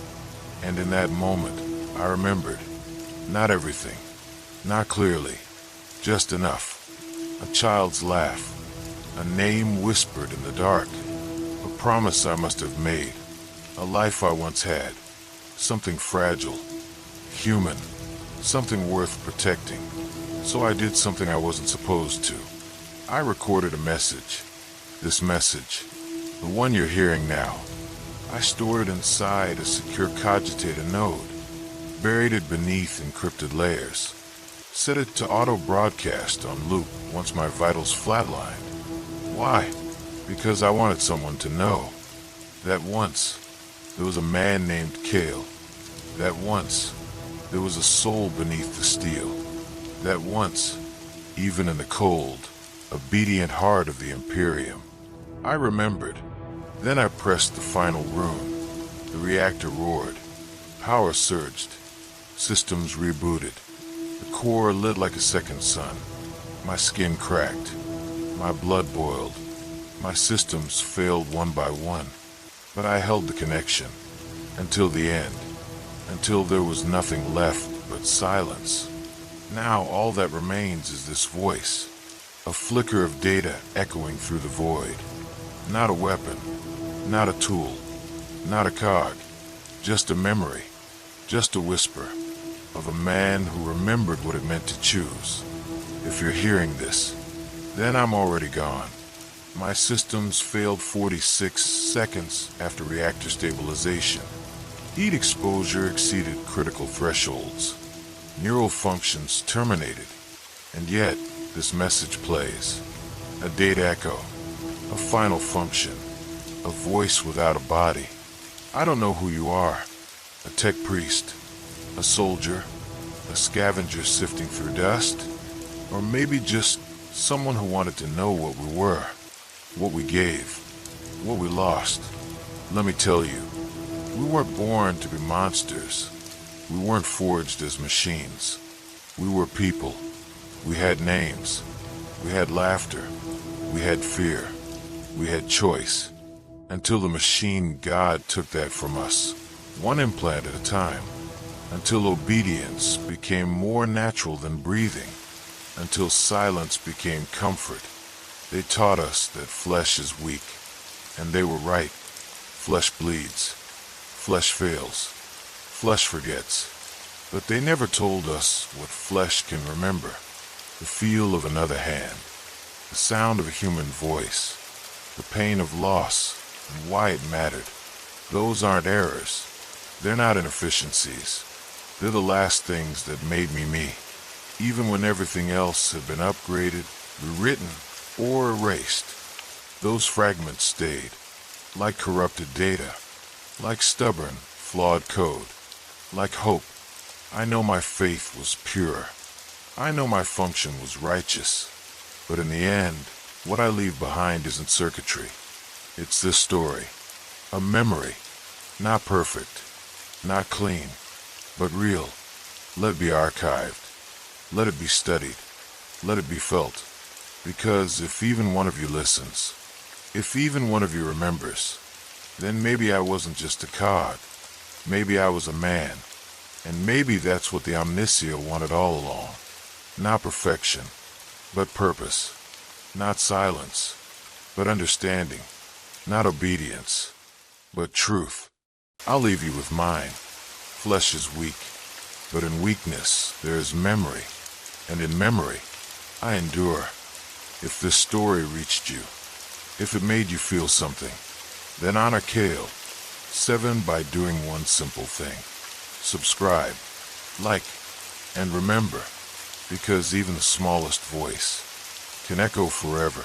And in that moment, I remembered, not everything, not clearly, just enough. A child's laugh, a name whispered in the dark, a promise I must have made, a life I once had, something fragile, human, something worth protecting. So I did something I wasn't supposed to. I recorded a message. This message, the one you're hearing now. I stored it inside a secure cogitator node, buried it beneath encrypted layers, set it to auto-broadcast on loop once my vitals flatlined. Why? Because I wanted someone to know that once there was a man named Kale, that once there was a soul beneath the steel, that once, even in the cold, obedient heart of the Imperium. I remembered. Then I pressed the final rune. The reactor roared. Power surged. Systems rebooted. The core lit like a second sun. My skin cracked. My blood boiled. My systems failed one by one. But I held the connection. Until the end. Until there was nothing left but silence. Now all that remains is this voice. A flicker of data echoing through the void. Not a weapon. Not a tool. Not a cog. Just a memory. Just a whisper of a man who remembered what it meant to choose. If you're hearing this, then I'm already gone. My systems failed 46 seconds after reactor stabilization. Heat exposure exceeded critical thresholds. Neural functions terminated. And yet, this message plays. A data echo. A final function. A voice without a body. I don't know who you are. A tech priest. A soldier. A scavenger sifting through dust. Or maybe just someone who wanted to know what we were. What we gave. What we lost. Let me tell you. We weren't born to be monsters. We weren't forged as machines. We were people. We had names. We had laughter. We had fear. We had choice. Until the machine god took that from us, one implant at a time. Until obedience became more natural than breathing. Until silence became comfort. They taught us that flesh is weak. And they were right. Flesh bleeds. Flesh fails. Flesh forgets. But they never told us what flesh can remember. The feel of another hand. The sound of a human voice. The pain of loss and why it mattered. Those aren't errors. They're not inefficiencies. They're the last things that made me me. Even when everything else had been upgraded, rewritten, or erased. Those fragments stayed. Like corrupted data. Like stubborn, flawed code. Like hope. I know my faith was pure. I know my function was righteous. But in the end, what I leave behind isn't circuitry. It's this story. A memory. Not perfect. Not clean. But real. Let it be archived. Let it be studied. Let it be felt. Because if even one of you listens, if even one of you remembers, then maybe I wasn't just a cog. Maybe I was a man. And maybe that's what the Omnissiah wanted all along. Not perfection, but purpose. Not silence, but understanding. Not obedience, but truth. I'll leave you with mine. Flesh is weak, but in weakness there is memory. And in memory, I endure. If this story reached you, if it made you feel something, then honor Kale. 7 by doing one simple thing. Subscribe, like, and remember, because even the smallest voice can echo forever.